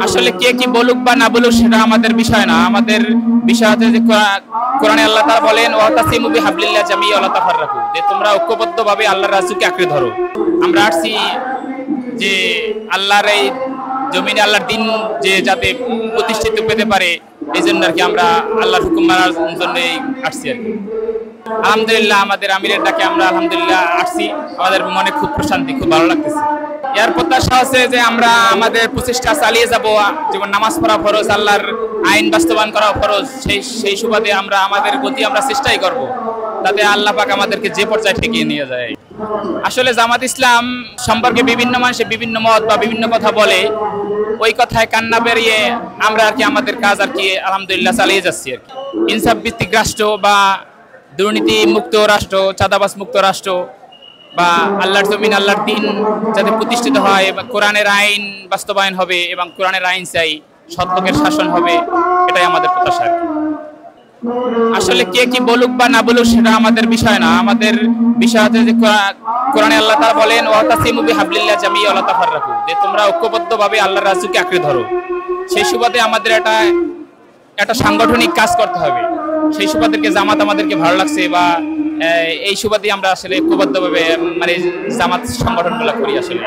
আসলে কে কি বলুক বা না বলুক সেটা আমাদের বিষয় না। আমাদের বিষয় হচ্ছে যে কোরআনে আল্লাহ তাআলা বলেন ওয়াতাসিমু বিহাবলিল্লাহ জামিআ ওয়া লা তাফাররাকু, যে তোমরা ঐক্যবদ্ধভাবে আল্লাহর রাসূলকে আঁকড়ে ধরো। আমরা আসছি যে আল্লাহর এই জমিনে আল্লাহর দিন যে যাতে প্রতিষ্ঠিত পেতে পারে, এই জন্য আর কি আমরা আল্লাহর হুকুম মানার জন্য আসছি আর কি। আলহামদুলিল্লাহ আমাদের আমিরের ডাকে আমরা আলহামদুলিল্লাহ আসছি, আমাদের মনে খুব প্রশান্তি, খুব ভালো লাগতেছে। এর প্রত্যাশা আছে যে আমরা আমাদের প্রচেষ্টা চালিয়ে যাব, যেমন নামাজ পড়া ফরজ, আল্লাহর আইন বাস্তবায়ন করা ফরজ, সেই সুবাদে আমরা আমাদের গতি আমরা চেষ্টাই করব, তাতে আল্লাহ পাক আমাদেরকে যে পর্যায়ে ঠেকিয়ে নিয়ে যায়। আসলে জামাত ইসলাম সম্পর্কে বিভিন্ন মানুষের বিভিন্ন মত বা বিভিন্ন কথা বলে, ওই কথায় কান্না বেরিয়ে আমরা আর কি আমাদের কাজ আর কি আলহামদুলিল্লাহ চালিয়ে যাচ্ছি আর কি। ইনসাফ ভিত্তিক রাষ্ট্র বা দুর্নীতি মুক্ত রাষ্ট্র, চাঁদাবাজ মুক্ত রাষ্ট্র বা আল্লাহর জমিন আল্লাহর দিন যাতে প্রতিষ্ঠিত হয় এবং কোরআনের আইন বাস্তবায়ন হবে এবং কোরআনের আইন চাই, সৎ লোকের শাসন হবে, এটাই আমাদের প্রত্যাশা। আসলে কে কি বলুক বা না বলুক সেটা আমাদের বিষয় না। আমাদের বিষয় হচ্ছে যে কোরআনে আল্লাহ তাআলা বলেন ওয়াতাসিমু বিহাবলিল্লাহ জামিআ ওয়া লা তাফাররাকু, যে তোমরা ঐক্যবদ্ধভাবে আল্লাহর রাসূলকে আঁকড়ে ধরো। সেই সুবাদে আমাদের একটা সাংগঠনিক কাজ করতে হবে। সেই সুবাদেরকে জামাত আমাদেরকে ভালো লাগছে বা এই সুবাদে আমরা আসলে ঐক্যবদ্ধভাবে মানে জামাত সংগঠনগুলো করি আসলে।